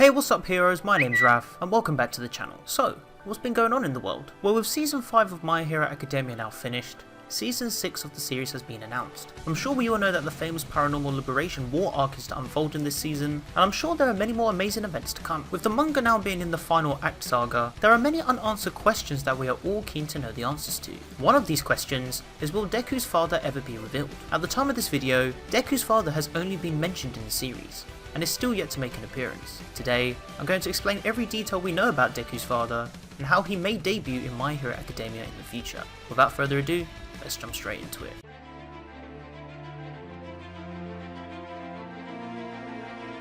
Hey, what's up heroes, my name's Raf, and welcome back to the channel. So, what's been going on in the world? Well, with Season 5 of My Hero Academia now finished, Season 6 of the series has been announced. I'm sure we all know that the famous Paranormal Liberation War arc is to unfold in this season, and I'm sure there are many more amazing events to come. With the manga now being in the final act saga, there are many unanswered questions that we are all keen to know the answers to. One of these questions is, will Dekus Father ever be revealed? At the time of this video, Dekus Father has only been mentioned in the series, and is still yet to make an appearance. Today, I'm going to explain every detail we know about Dekus Father, and how he may debut in My Hero Academia in the future. Without further ado, let's jump straight into it.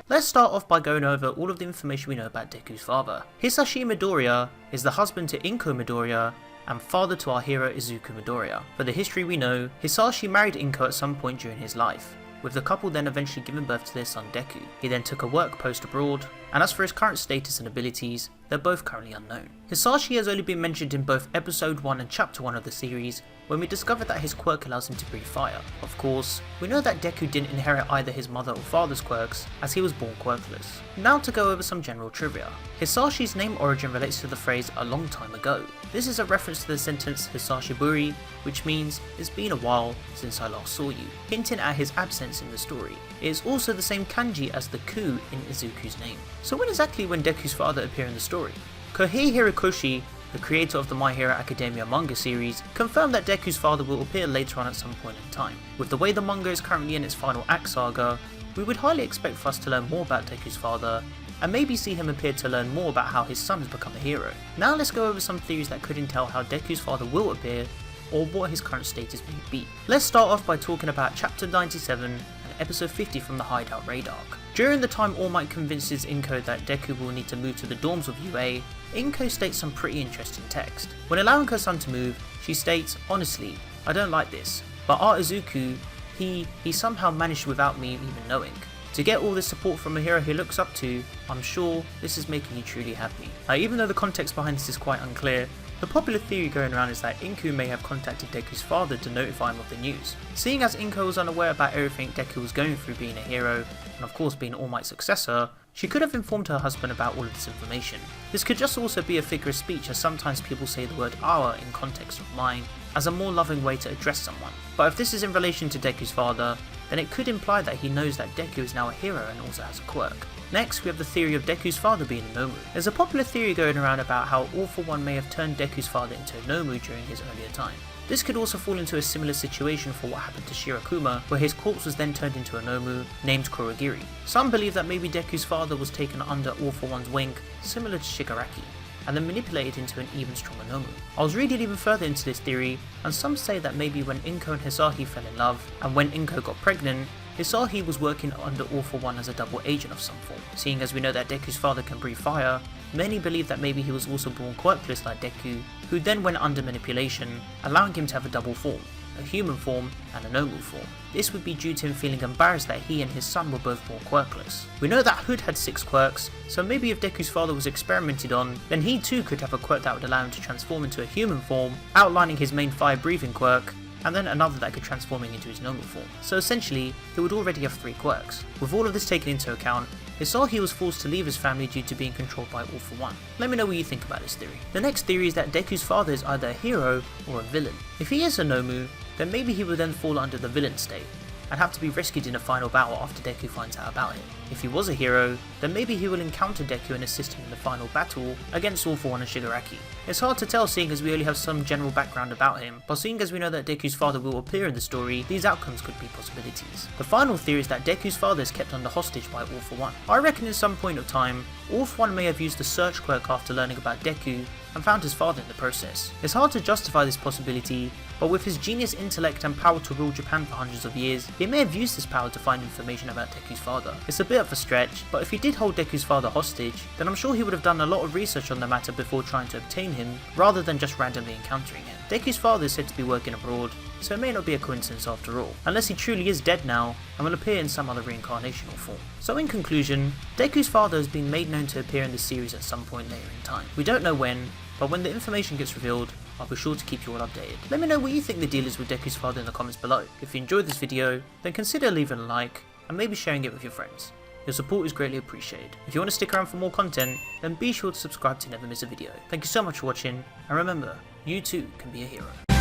Let's start off by going over all of the information we know about Dekus Father. Hisashi Midoriya is the husband to Inko Midoriya, and father to our hero Izuku Midoriya. For the history we know, Hisashi married Inko at some point during his life, with the couple then eventually giving birth to their son Deku. He then took a work post abroad, and as for his current status and abilities, they're both currently unknown. Hisashi has only been mentioned in both episode 1 and chapter 1 of the series, when we discovered that his quirk allows him to breathe fire. Of course, we know that Deku didn't inherit either his mother or father's quirks, as he was born quirkless. Now to go over some general trivia. Hisashi's name origin relates to the phrase "a long time ago." This is a reference to the sentence Hisashi Buri, which means "it's been a while since I last saw you," hinting at his absence in the story. It is also the same kanji as the ku in Izuku's name. So when exactly will Dekus Father appear in the story? Kohei Horikoshi, the creator of the My Hero Academia manga series, confirmed that Dekus Father will appear later on at some point in time. With the way the manga is currently in its final act saga, we would highly expect for us to learn more about Dekus Father, and maybe see him appear to learn more about how his son has become a hero. Now let's go over some theories that could entail how Dekus Father will appear, or what his current status may be. Let's start off by talking about Chapter 97 and Episode 50 from the Hideout Raid arc. During the time All Might convinces Inko that Deku will need to move to the dorms of UA, Inko states some pretty interesting text. When allowing her son to move, she states, "Honestly, I don't like this, but our Izuku, he somehow managed without me even knowing. To get all this support from a hero he looks up to, I'm sure this is making you truly happy." Even though the context behind this is quite unclear, the popular theory going around is that Inko may have contacted Deku's father to notify him of the news. Seeing as Inko was unaware about everything Deku was going through being a hero, and of course being All Might's successor, she could have informed her husband about all of this information. This could just also be a figure of speech, as sometimes people say the word "our" in context of mine, as a more loving way to address someone. But if this is in relation to Deku's father, then it could imply that he knows that Deku is now a hero and also has a quirk. Next, we have the theory of Deku's father being a Nomu. There's a popular theory going around about how All For One may have turned Deku's father into a Nomu during his earlier time. This could also fall into a similar situation for what happened to Shirakuma, where his corpse was then turned into a Nomu named Kurogiri. Some believe that maybe Deku's father was taken under All For One's wing, similar to Shigaraki, and then manipulated into an even stronger Nomu. I was reading even further into this theory, and some say that maybe when Inko and Hisahi fell in love, and when Inko got pregnant, Hisahi was working under All For One as a double agent of some form. Seeing as we know that Deku's father can breathe fire, many believe that maybe he was also born quirkless like Deku, who then went under manipulation, allowing him to have a double form, a human form and a Nomu form. This would be due to him feeling embarrassed that he and his son were both born quirkless. We know that Hood had 6 quirks, so maybe if Deku's father was experimented on, then he too could have a quirk that would allow him to transform into a human form, outlining his main fire breathing quirk, and then another that could transform him into his normal form. So essentially, he would already have 3 quirks. With all of this taken into account, Hisahi was forced to leave his family due to being controlled by All For One. Let me know what you think about this theory. The next theory is that Deku's father is either a hero or a villain. If he is a Nomu, then maybe he would then fall under the villain state, and have to be rescued in a final battle after Deku finds out about him. If he was a hero, then maybe he will encounter Deku and assist him in the final battle against All For One and Shigaraki. It's hard to tell seeing as we only have some general background about him, but seeing as we know that Deku's father will appear in the story, these outcomes could be possibilities. The final theory is that Deku's father is kept under hostage by All For One. I reckon at some point of time, All For One may have used the search quirk after learning about Deku, and found his father in the process. It's hard to justify this possibility, but with his genius intellect and power to rule Japan for hundreds of years, he may have used this power to find information about Deku's father. It's a bit of a stretch, but if he did hold Deku's father hostage, then I'm sure he would have done a lot of research on the matter before trying to obtain him, rather than just randomly encountering him. Deku's father is said to be working abroad, so it may not be a coincidence after all, unless he truly is dead now and will appear in some other reincarnation or form. So in conclusion, Deku's father has been made known to appear in this series at some point later in time. We don't know when, but when the information gets revealed, I'll be sure to keep you all updated. Let me know what you think the deal is with Deku's father in the comments below. If you enjoyed this video, then consider leaving a like, and maybe sharing it with your friends. Your support is greatly appreciated. If you want to stick around for more content, then be sure to subscribe to never miss a video. Thank you so much for watching, and remember, you too can be a hero.